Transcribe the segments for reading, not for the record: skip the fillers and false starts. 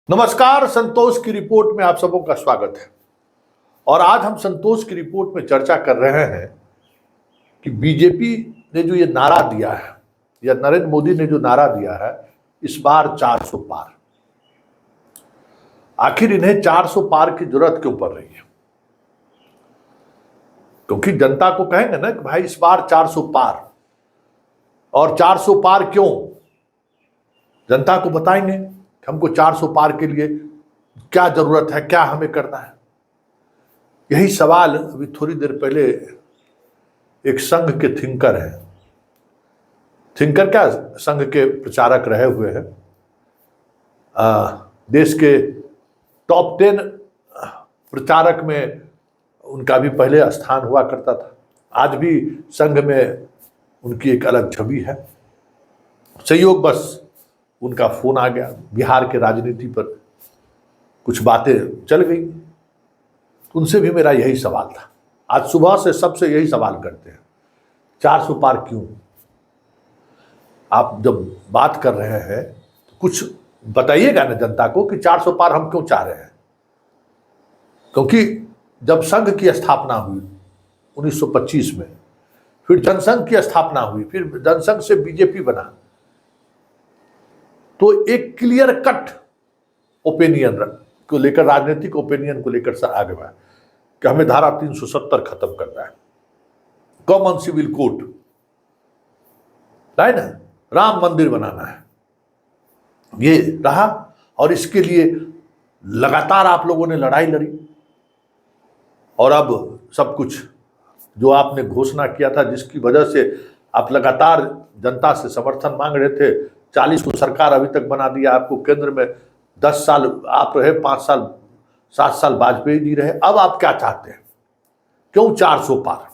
नमस्कार, संतोष की रिपोर्ट में आप सबों का स्वागत है। और आज हम संतोष की रिपोर्ट में चर्चा कर रहे हैं कि बीजेपी ने जो ये नारा दिया है या नरेंद्र मोदी ने जो नारा दिया है, इस बार 400 पार, आखिर इन्हें 400 पार की जरूरत क्यों पड़ रही है? क्योंकि जनता को कहेंगे ना कि भाई इस बार 400 पार, और 400 पार क्यों, जनता को बताएंगे हमको 400 पार के लिए क्या जरूरत है, क्या हमें करना है। यही सवाल अभी थोड़ी देर पहले एक संघ के थिंकर हैं, थिंकर क्या, संघ के प्रचारक रहे हुए हैं, देश के टॉप 10 प्रचारक में उनका भी पहले स्थान हुआ करता था। आज भी संघ में उनकी एक अलग छवि है। संयोग बस उनका फोन आ गया, बिहार के राजनीति पर कुछ बातें चल गई। उनसे भी मेरा यही सवाल था, आज सुबह से सबसे यही सवाल करते हैं, 400 पार क्यों? आप जब बात कर रहे हैं तो कुछ बताइएगा ना जनता को कि 400 पार हम क्यों चाह रहे हैं। क्योंकि जब संघ की स्थापना हुई 1925 में, फिर जनसंघ की स्थापना हुई, फिर जनसंघ से बीजेपी बना, तो एक क्लियर कट ओपिनियन को लेकर, राजनीतिक ओपिनियन को लेकर सर आगे बढ़ा कि हमें धारा 370 खत्म करना है, कॉमन सिविल कोड है ना, राम मंदिर बनाना है, ये रहा। और इसके लिए लगातार आप लोगों ने लड़ाई लड़ी, और अब सब कुछ जो आपने घोषणा किया था, जिसकी वजह से आप लगातार जनता से समर्थन मांग रहे थे, 40 को सरकार अभी तक बना दिया आपको, केंद्र में 10 साल आप रहे, 5 साल 7 साल वाजपेयी जी रहे, अब आप क्या चाहते हैं? क्यों 400 पार?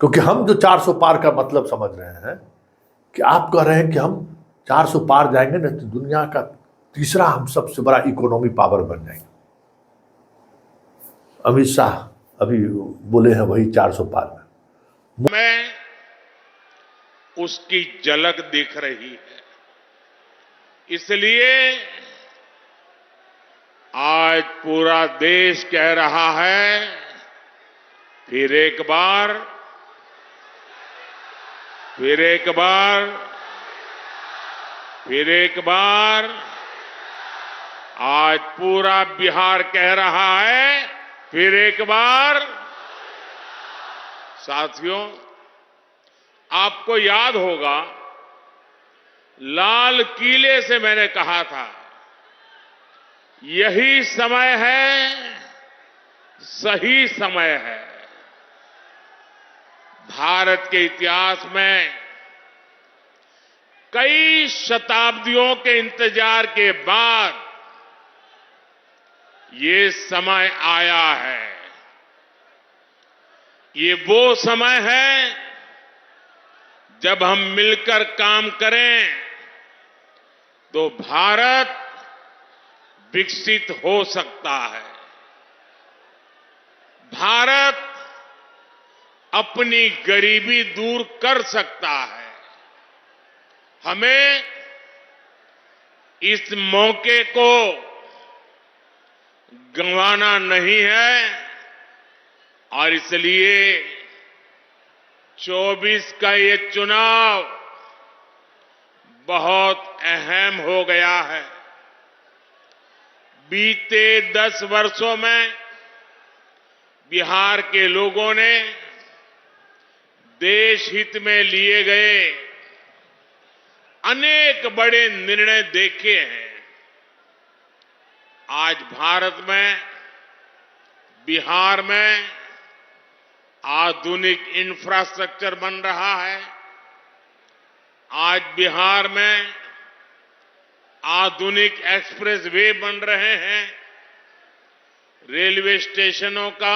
क्योंकि हम जो 400 पार का मतलब समझ रहे हैं कि आप कह रहे हैं कि हम 400 पार जाएंगे ना तो दुनिया का तीसरा हम सबसे बड़ा इकोनॉमी पावर बन जाएंगे। अमित शाह अभी बोले हैं वही 400 पार में उसकी झलक दिख रही है। इसलिए आज पूरा देश कह रहा है, फिर एक बार, फिर एक बार, फिर एक बार, आज पूरा बिहार कह रहा है, फिर एक बार। साथियों, आपको याद होगा, लाल किले से मैंने कहा था, यही समय है, सही समय है। भारत के इतिहास में कई शताब्दियों के इंतजार के बाद ये समय आया है। ये वो समय है जब हम मिलकर काम करें तो भारत विकसित हो सकता है। भारत अपनी गरीबी दूर कर सकता है। हमें इस मौके को गंवाना नहीं है, और इसलिए 24 का ये चुनाव बहुत अहम हो गया है। बीते 10 वर्षों में बिहार के लोगों ने देश हित में लिए गए अनेक बड़े निर्णय देखे हैं। आज भारत में, बिहार में आधुनिक इंफ्रास्ट्रक्चर बन रहा है। आज बिहार में आधुनिक एक्सप्रेस वे बन रहे हैं। रेलवे स्टेशनों का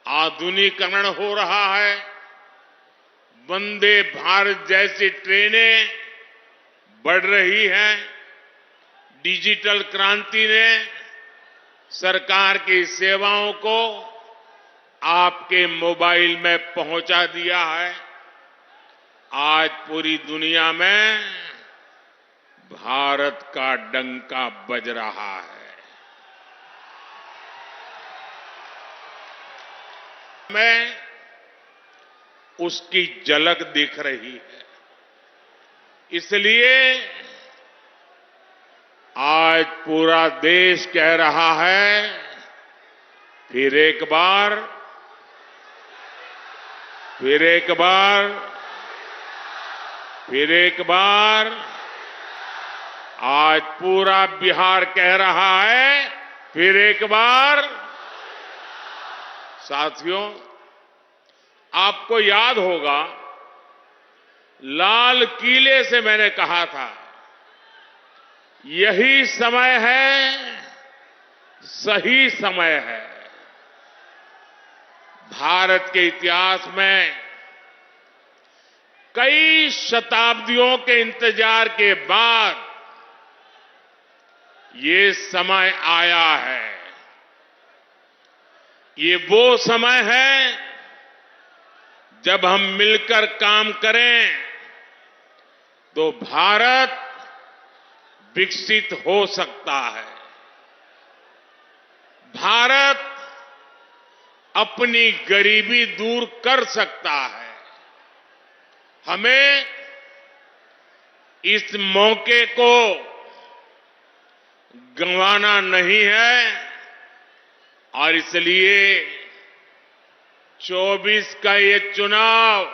आधुनिकीकरण हो रहा है। वंदे भारत जैसी ट्रेनें बढ़ रही हैं। डिजिटल क्रांति ने सरकार की सेवाओं को आपके मोबाइल में पहुंचा दिया है। आज पूरी दुनिया में भारत का डंका बज रहा है। में उसकी झलक दिख रही है। इसलिए आज पूरा देश कह रहा है, फिर एक बार, फिर एक बार, फिर एक बार, आज पूरा बिहार कह रहा है, फिर एक बार। साथियों, आपको याद होगा, लाल किले से मैंने कहा था, यही समय है, सही समय है। भारत के इतिहास में कई शताब्दियों के इंतजार के बाद ये समय आया है। ये वो समय है जब हम मिलकर काम करें तो भारत विकसित हो सकता है। भारत अपनी गरीबी दूर कर सकता है। हमें इस मौके को गंवाना नहीं है और इसलिए 24 का ये चुनाव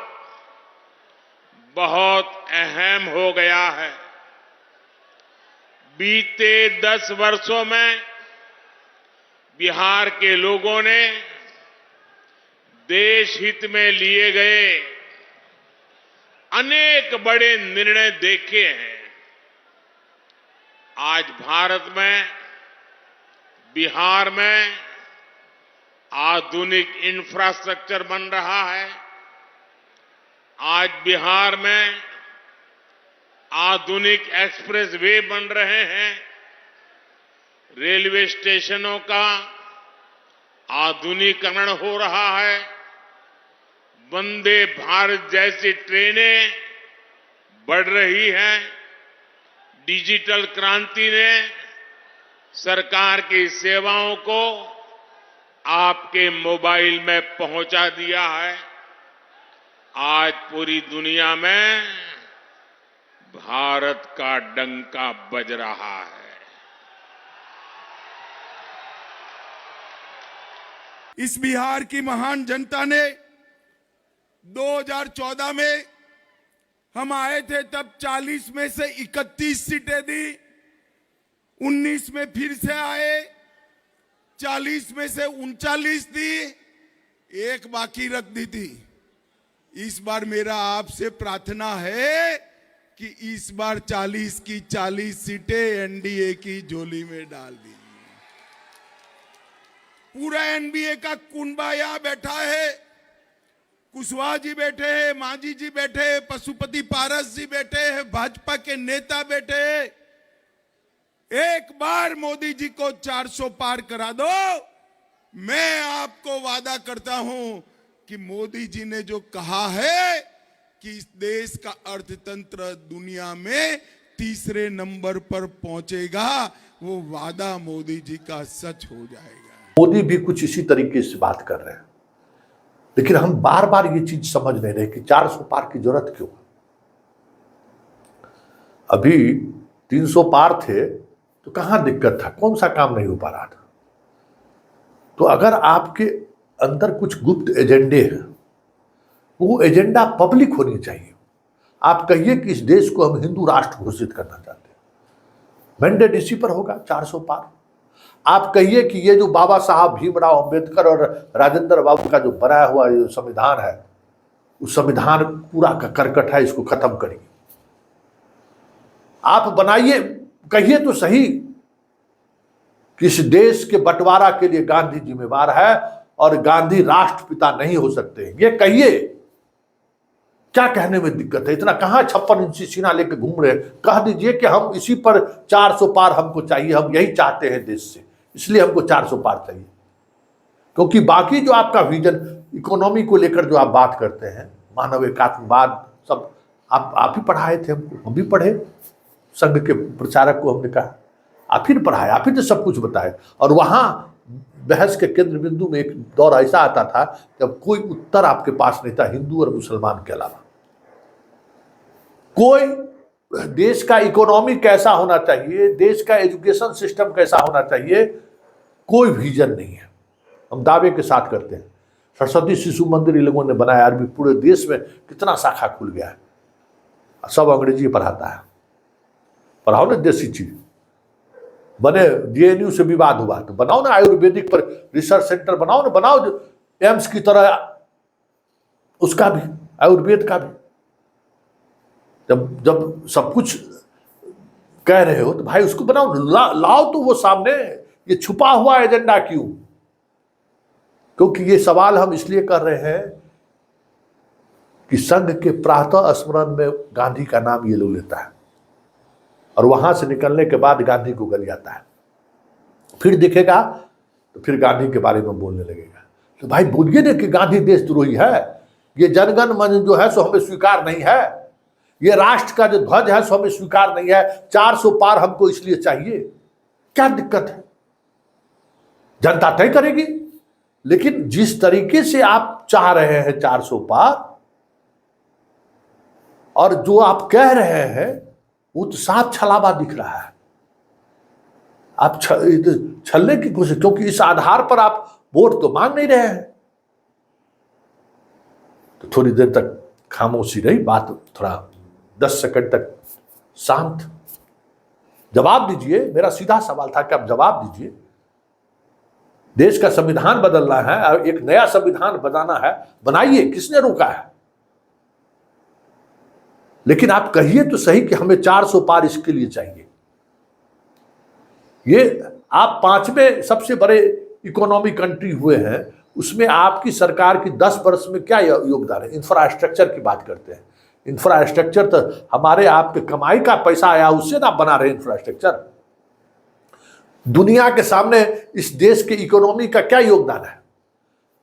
बहुत अहम हो गया है। बीते 10 वर्षों में बिहार के लोगों ने देश हित में लिए गए अनेक बड़े निर्णय देखे हैं। आज भारत में, बिहार में आधुनिक इंफ्रास्ट्रक्चर बन रहा है। आज बिहार में आधुनिक एक्सप्रेस वे बन रहे हैं। रेलवे स्टेशनों का आधुनिकीकरण हो रहा है। वंदे भारत जैसी ट्रेनें बढ़ रही हैं। डिजिटल क्रांति ने सरकार की सेवाओं को आपके मोबाइल में पहुंचा दिया है। आज पूरी दुनिया में भारत का डंका बज रहा है। इस बिहार की महान जनता ने 2014 में हम आए थे, तब 40 में से 31 सीटें दी। 19 में फिर से आए, 40 में से 39 दी, एक बाकी रख दी थी। इस बार मेरा आपसे प्रार्थना है कि इस बार 40 की 40 सीटें एनडीए की झोली में डाल दी। पूरा एनडीए का कुनबा यहां बैठा है। कुशवाहा जी बैठे हैं, मांझी जी बैठे हैं, पशुपति पारस जी बैठे हैं, भाजपा के नेता बैठे हैं। एक बार मोदी जी को 400 पार करा दो। मैं आपको वादा करता हूं कि मोदी जी ने जो कहा है कि इस देश का अर्थतंत्र दुनिया में तीसरे नंबर पर पहुंचेगा, वो वादा मोदी जी का सच हो जाएगा। मोदी भी कुछ इसी तरीके से बात कर रहे हैं, लेकिन हम बार बार ये चीज समझ नहीं रहे कि 400 पार की जरूरत क्यों। अभी 300 पार थे तो कहां दिक्कत था, कौन सा काम नहीं हो पा रहा था। तो अगर आपके अंदर कुछ गुप्त एजेंडे हैं, वो एजेंडा पब्लिक होनी चाहिए। आप कहिए कि इस देश को हम हिंदू राष्ट्र घोषित करना चाहते हैं, मैंडेट इसी पर होगा 400 पार। आप कहिए कि ये जो बाबा साहब भीमराव अंबेडकर और राजेंद्र बाबू का जो बनाया हुआ जो संविधान है, उस संविधान पूरा का करकट है, इसको खत्म करिए। आप बनाइए, कहिए तो सही कि इस देश के बंटवारा के लिए गांधी जिम्मेवार है और गांधी राष्ट्रपिता नहीं हो सकते। ये कहिए, क्या कहने में दिक्कत है? इतना कहां 56 इंची सीना लेके घूम रहे? कह दीजिए कि हम इसी पर 400 पार हमको चाहिए, हम यही चाहते हैं देश से, इसलिए हमको 400 पार चाहिए। क्योंकि बाकी जो आपका विजन, इकोनॉमी को लेकर जो आप बात करते हैं, मानव एकात्मवाद, सब आप ही पढ़ाए थे हमको, हम भी पढ़े। संघ के प्रचारक को हमने कहा, आप ही ने पढ़ाया, आप ही ने सब कुछ बताया। और वहां बहस के केंद्र बिंदु में एक दौर ऐसा आता था जब कोई उत्तर आपके पास नहीं था हिंदू और मुसलमान के अलावा। कोई देश का इकोनॉमी कैसा होना चाहिए, देश का एजुकेशन सिस्टम कैसा होना चाहिए, कोई विजन नहीं है। हम दावे के साथ करते हैं सरस्वती शिशु मंदिर इन लोगों ने बनाया, अरबी पूरे देश में कितना शाखा खुल गया है, सब अंग्रेजी पढ़ाता है। पढ़ाओ ना देसी चीज, बने जेएनयू से विवाद हुआ तो बनाओ ना आयुर्वेदिक पर रिसर्च सेंटर बनाओ ना, बनाओ एम्स की तरह उसका भी, आयुर्वेद का भी। जब सब कुछ कह रहे हो तो भाई उसको बनाओ, लाओ तो वो सामने। ये छुपा हुआ एजेंडा क्यों? क्योंकि ये सवाल हम इसलिए कर रहे हैं कि संघ के प्रातः स्मरण में गांधी का नाम ये लोग लेता है और वहां से निकलने के बाद गांधी को गल जाता है। फिर दिखेगा तो फिर गांधी के बारे में बोलने लगेगा। तो भाई बोलिए ना कि गांधी देशद्रोही है, ये जनगण मन जो है सो हमें स्वीकार नहीं है, ये राष्ट्र का जो ध्वज है सो हमें स्वीकार नहीं है, 400 पार हमको इसलिए चाहिए। क्या दिक्कत है? जनता तय करेगी। लेकिन जिस तरीके से आप चाह रहे हैं 400 पार और जो आप कह रहे हैं वो तो साफ छलावा दिख रहा है। आप छलने की कोशिश, क्योंकि इस आधार पर आप वोट तो मांग नहीं रहे हैं। तो थोड़ी देर तक खामोशी रही, बात थोड़ा 10 सेकंड तक शांत। जवाब दीजिए, मेरा सीधा सवाल था कि आप जवाब दीजिए। देश का संविधान बदलना है और एक नया संविधान बनाना है, बनाइए, किसने रोका है? लेकिन आप कहिए तो सही कि हमें 400 पार इसके लिए चाहिए। ये आप 5वें सबसे बड़े इकोनॉमी कंट्री हुए हैं, उसमें आपकी सरकार की 10 वर्ष में क्या योगदान है? इंफ्रास्ट्रक्चर की बात करते हैं। इंफ्रास्ट्रक्चर तो हमारे आपके कमाई का पैसा आया उससे ना बना रहे इंफ्रास्ट्रक्चर। दुनिया के सामने इस देश के इकोनॉमी का क्या योगदान है?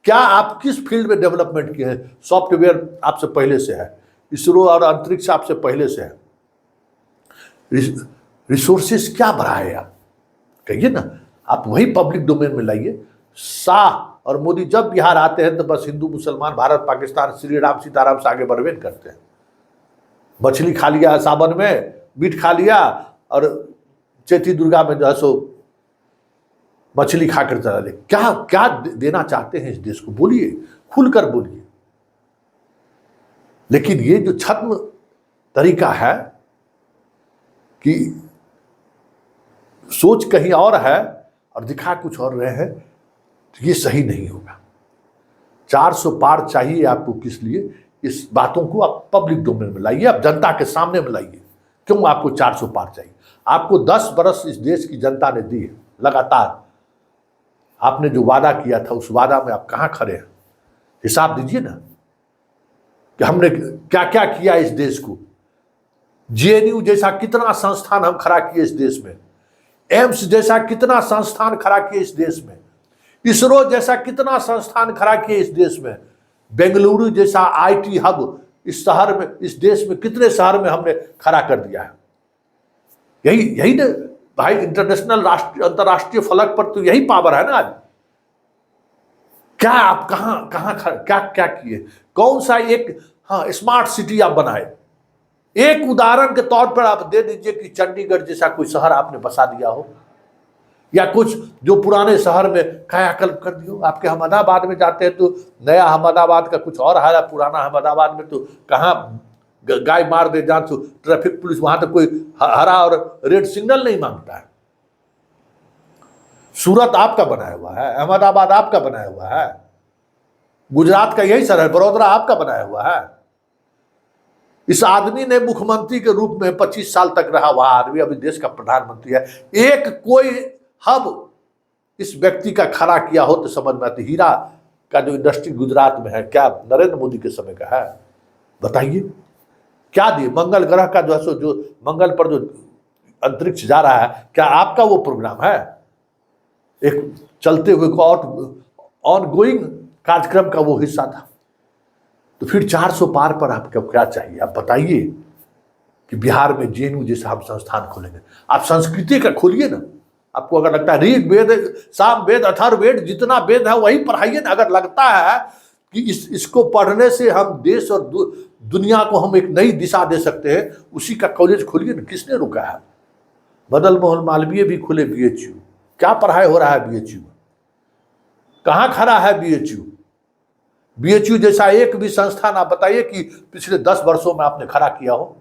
क्या आप किस फील्ड में डेवलपमेंट किए हैं? सॉफ्टवेयर आपसे पहले से है, इसरो और अंतरिक्ष आपसे पहले से है। रिसोर्सेस क्या बढ़ाए आप? कहिए ना, आप वही पब्लिक डोमेन में लाइए। शाह और मोदी जब बिहार आते हैं तो बस हिंदू मुसलमान, भारत पाकिस्तान, श्री राम सीताराम से आगे बढ़वे करते हैं। मछली खा लिया सावन में, मीट खा लिया, और चैती दुर्गा में जो है सो मछली खाकर चला ले। क्या क्या देना चाहते हैं इस देश को? बोलिए, खुलकर बोलिए। लेकिन ये जो छद्म तरीका है कि सोच कहीं और है और दिखा कुछ और रहे हैं, तो ये सही नहीं होगा। 400 पार चाहिए आपको, किस लिए? इस बातों को आप पब्लिक डोमेन में लाइए, आप जनता के सामने में लाइए। क्यों आपको 400 पार चाहिए? आपको 10 बरस इस देश की जनता ने दी है लगातार। आपने जो वादा किया था उस वादा में आप कहां खड़े हैं? हिसाब दीजिए ना कि हमने क्या क्या किया इस देश को। जेएनयू जैसा कितना संस्थान हम खड़ा किए इस देश में, एम्स जैसा कितना संस्थान खड़ा किए इस देश में, इसरो जैसा कितना संस्थान खड़ा किए इस देश में, बेंगलुरु जैसा आईटी हब इस शहर में, इस देश में कितने शहर में हमने खड़ा कर दिया है। यही ना भाई, इंटरनेशनल अंतरराष्ट्रीय फलक पर तो यही पावर है ना आज। क्या आप कहां क्या क्या किए? कौन सा एक स्मार्ट सिटी आप बनाए? एक उदाहरण के तौर पर आप दे दीजिए कि चंडीगढ़ जैसा कोई शहर आपने बसा दिया हो, या कुछ जो पुराने शहर में कायाकल्प कर दियो। आपके अहमदाबाद में जाते हैं तो नया अहमदाबाद का कुछ और है, पुराना अहमदाबाद में तो कहाँ गाय मार दे जहां तो ट्रैफिक पुलिस, वहां तो कोई हरा और रेड सिग्नल नहीं मांगता है। सूरत आपका बनाया हुआ है, अहमदाबाद आपका बनाया हुआ है, गुजरात का यही शहर है, बड़ौदा आपका बनाया हुआ है। इस आदमी ने मुख्यमंत्री के रूप में 25 साल तक रहा, वह आदमी अभी देश का प्रधानमंत्री है। एक कोई हब इस व्यक्ति का खड़ा किया हो तो समझ में आती। हीरा का जो इंडस्ट्री गुजरात में है, क्या नरेंद्र मोदी के समय का है? बताइए क्या दिए? मंगल ग्रह का जो है सो, जो मंगल पर जो अंतरिक्ष जा रहा है, क्या आपका वो प्रोग्राम है? एक चलते हुए ऑन गोइंग कार्यक्रम का वो हिस्सा था। तो फिर 400 पार पर आपको क्या चाहिए? आप बताइए कि बिहार में जेएनयू जैसा हम संस्थान खोलेंगे। आप संस्कृति का खोलिए ना। आपको अगर लगता है ऋग वेद साम वेद अथर्ववेद जितना वेद है वही पढ़ाइए ना। अगर लगता है कि इसको पढ़ने से हम देश और दुनिया को हम एक नई दिशा दे सकते हैं, उसी का कॉलेज खोलिए ना। किसने रोका है? मदन मोहन मालवीय भी खुले बीएचयू। क्या पढ़ाई हो रहा है बीएचयू में? कहाँ खड़ा है बीएचयू? बीएचयू जैसा एक भी संस्थान आप बताइए कि पिछले 10 वर्षों में आपने खड़ा किया हो।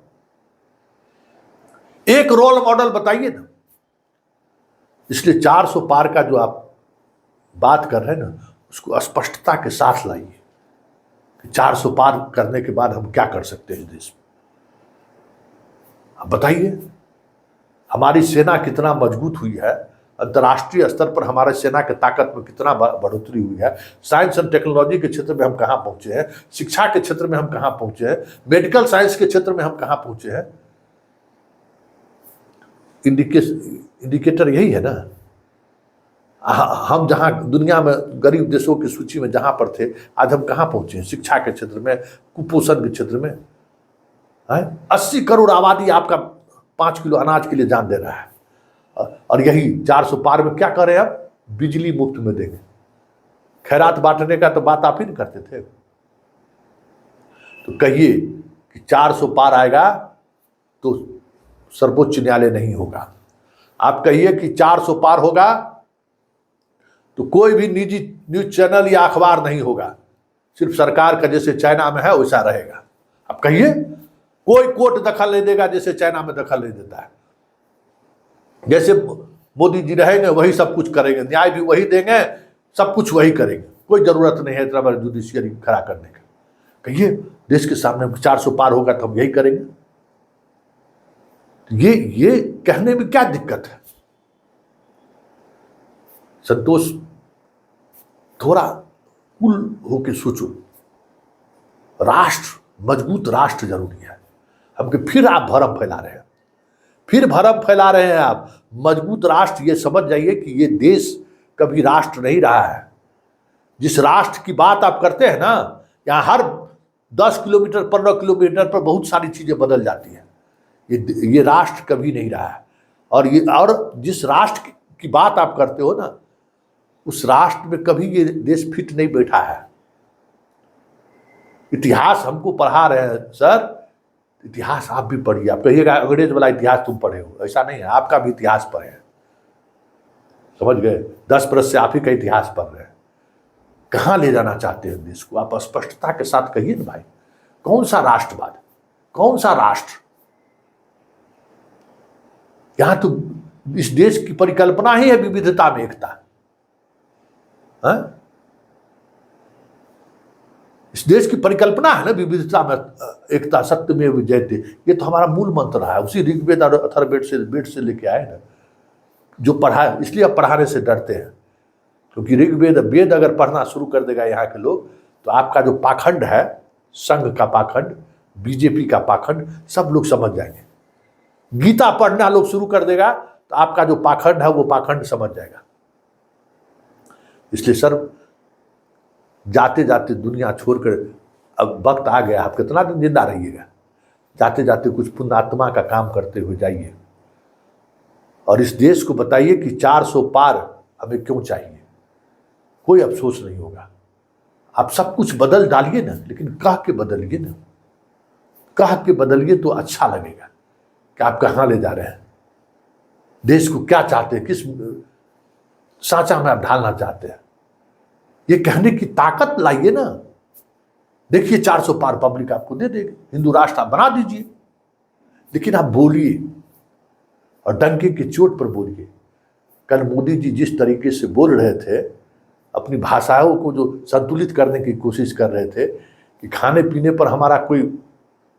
एक रोल मॉडल बताइए ना। इसलिए 400 पार का जो आप बात कर रहे हैं ना, उसको स्पष्टता के साथ लाइए कि 400 पार करने के बाद हम क्या कर सकते हैं देश में। आप बताइए हमारी सेना कितना मजबूत हुई है, अंतर्राष्ट्रीय स्तर पर हमारे सेना की ताकत में कितना बढ़ोतरी हुई है, साइंस एंड टेक्नोलॉजी के क्षेत्र में हम कहाँ पहुंचे हैं, शिक्षा के क्षेत्र में हम कहाँ पहुंचे हैं, मेडिकल साइंस के क्षेत्र में हम कहाँ पहुंचे हैं। इंडिकेटर यही है ना। हम जहाँ दुनिया में गरीब देशों की सूची में जहाँ पर थे, आज हम कहाँ पहुंचे हैं? शिक्षा के क्षेत्र में, कुपोषण के क्षेत्र में। 80 करोड़ आबादी आपका 5 किलो अनाज के लिए जान दे रहा है, और यही 400 पार में क्या करें? अब बिजली मुफ्त में देंगे। खैरात बांटने का तो बात आप ही नहीं करते थे। तो कहिए कि 400 पार आएगा तो सर्वोच्च न्यायालय नहीं होगा। आप कहिए कि 400 पार होगा तो कोई भी निजी न्यूज चैनल या अखबार नहीं होगा, सिर्फ सरकार का जैसे चाइना में है वैसा रहेगा। आप कहिए कोई कोर्ट दखल नहीं देगा जैसे चाइना में दखल नहीं देता है। जैसे मोदी जी रहेंगे वही सब कुछ करेंगे, न्याय भी वही देंगे, सब कुछ वही करेंगे। कोई जरूरत नहीं है इतना बड़ा जुडिशियरी खड़ा करने का। कहिए देश के सामने 400 पार होगा तो हम यही करेंगे। ये कहने में क्या दिक्कत है? संतोष, थोड़ा कुल होके सोचो। राष्ट्र, मजबूत राष्ट्र जरूरी है। हम फिर आप भरम फैला रहे हैं, फिर भरम फैला रहे हैं आप। मजबूत राष्ट्र, ये समझ जाइए कि ये देश कभी राष्ट्र नहीं रहा है। जिस राष्ट्र की बात आप करते हैं ना, यहाँ हर 10 किलोमीटर 15 किलोमीटर पर बहुत सारी चीजें बदल जाती हैं। ये राष्ट्र कभी नहीं रहा है। और जिस राष्ट्र की बात आप करते हो ना, उस राष्ट्र में कभी ये देश फिट नहीं बैठा है। इतिहास हमको पढ़ा रहे हैं सर, इतिहास आप भी पढ़िए। आप कहिएगा अंग्रेज वाला इतिहास तुम पढ़े हो, ऐसा नहीं है। आपका भी इतिहास पढ़े हैं, समझ गए? 10 बरस से आप ही का इतिहास पढ़ रहे हैं। कहाँ ले जाना चाहते हैं देश को? आप स्पष्टता के साथ कहिए ना भाई। कौन सा राष्ट्रवाद, कौन सा राष्ट्र? यहां तो इस देश की परिकल्पना ही है विविधता में एकता। इस देश की परिकल्पना है ना विविधता में एकता, सत्यमेव जयते। ये तो हमारा मूल मंत्र रहा है, उसी ऋग्वेद और अथर्ववेद से लेके आए ना। जो पढ़ा, इसलिए अब पढ़ाने से डरते हैं, क्योंकि ऋग्वेद वेद अगर पढ़ना शुरू कर देगा यहाँ के लोग, तो आपका जो पाखंड है, संघ का पाखंड, बीजेपी का पाखंड, सब लोग समझ जाएंगे। गीता पढ़ना लोग शुरू कर देगा तो आपका जो पाखंड है वो पाखंड समझ जाएगा। इसलिए सर, जाते जाते दुनिया छोड़कर, अब वक्त आ गया, आप कितना दिन जिंदा रहिएगा? जाते जाते कुछ पुण्यात्मा का काम करते हुए जाइए और इस देश को बताइए कि 400 पार हमें क्यों चाहिए। कोई अफसोस नहीं होगा। आप सब कुछ बदल डालिए ना, लेकिन कह के बदलिए ना। कह के बदलिए तो अच्छा लगेगा कि आप कहाँ ले जा रहे हैं, देश को क्या चाहते हैं, किस सांचा में आप ढालना चाहते हैं। ये कहने की ताकत लाइए ना। देखिए 400 पार पब्लिक आपको दे देगी, हिंदू राष्ट्र आप बना दीजिए, लेकिन आप बोलिए और डंके की चोट पर बोलिए। कल मोदी जी जिस तरीके से बोल रहे थे, अपनी भाषाओं को जो संतुलित करने की कोशिश कर रहे थे कि खाने पीने पर हमारा कोई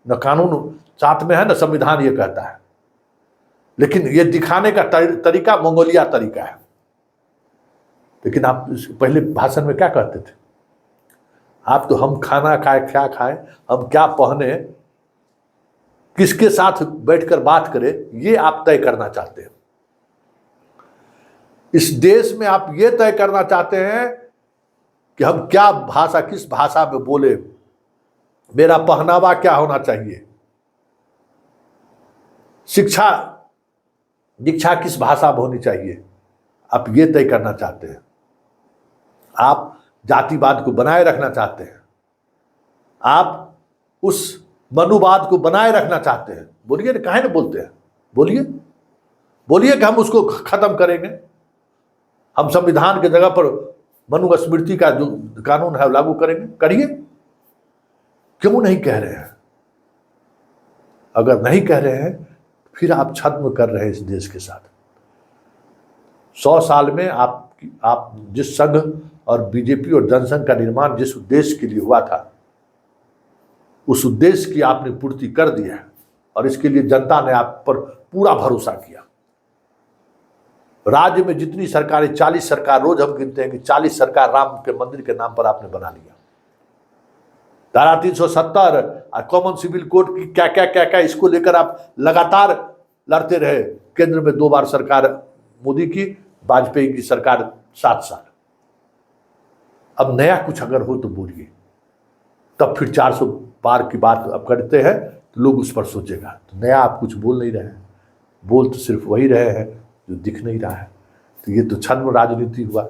न कानून साथ में है न संविधान ये कहता है, लेकिन ये दिखाने का तरीका मंगोलिया तरीका है। लेकिन आप पहले भाषण में क्या कहते थे? आप तो हम खाना खाए क्या खाए, हम क्या पहने, किसके साथ बैठकर बात करें, ये आप तय करना चाहते हैं। इस देश में आप ये तय करना चाहते हैं कि हम क्या भाषा, किस भाषा में बोले, मेरा पहनावा क्या होना चाहिए। शिक्षा दीक्षा किस भाषा में होनी चाहिए, आप ये तय करना चाहते हैं। आप जातिवाद को बनाए रखना चाहते हैं, आप उस मनुवाद को बनाए रखना चाहते हैं। बोलिए ना, काहे ना बोलते हैं, बोलिए बोलिए कि हम उसको खत्म करेंगे, हम संविधान के जगह पर मनुस्मृति का जो कानून है लागू करेंगे। करिए, क्यों नहीं कह रहे हैं? अगर नहीं कह रहे हैं फिर आप छद्म कर रहे हैं इस देश के साथ। 100 साल में आप जिस संघ और बीजेपी और जनसंघ का निर्माण जिस उद्देश्य के लिए हुआ था, उस उद्देश्य की आपने पूर्ति कर दी है और इसके लिए जनता ने आप पर पूरा भरोसा किया। राज्य में जितनी सरकारें, 40 सरकार, रोज हम गिनते हैं कि 40 सरकार राम के मंदिर के नाम पर आपने बना लिया। धारा 370 कॉमन सिविल कोड की क्या इसको लेकर आप लगातार लड़ते रहे। केंद्र में 2 बार सरकार मोदी की, वाजपेयी की सरकार 7 साल। अब नया कुछ अगर हो तो बोलिए, तब फिर 400 पार की बात अब करते हैं तो लोग उस पर सोचेगा। तो नया आप कुछ बोल नहीं रहे हैं, बोल तो सिर्फ वही रहे हैं जो दिख नहीं रहा है। तो ये तो छद्म राजनीति हुआ।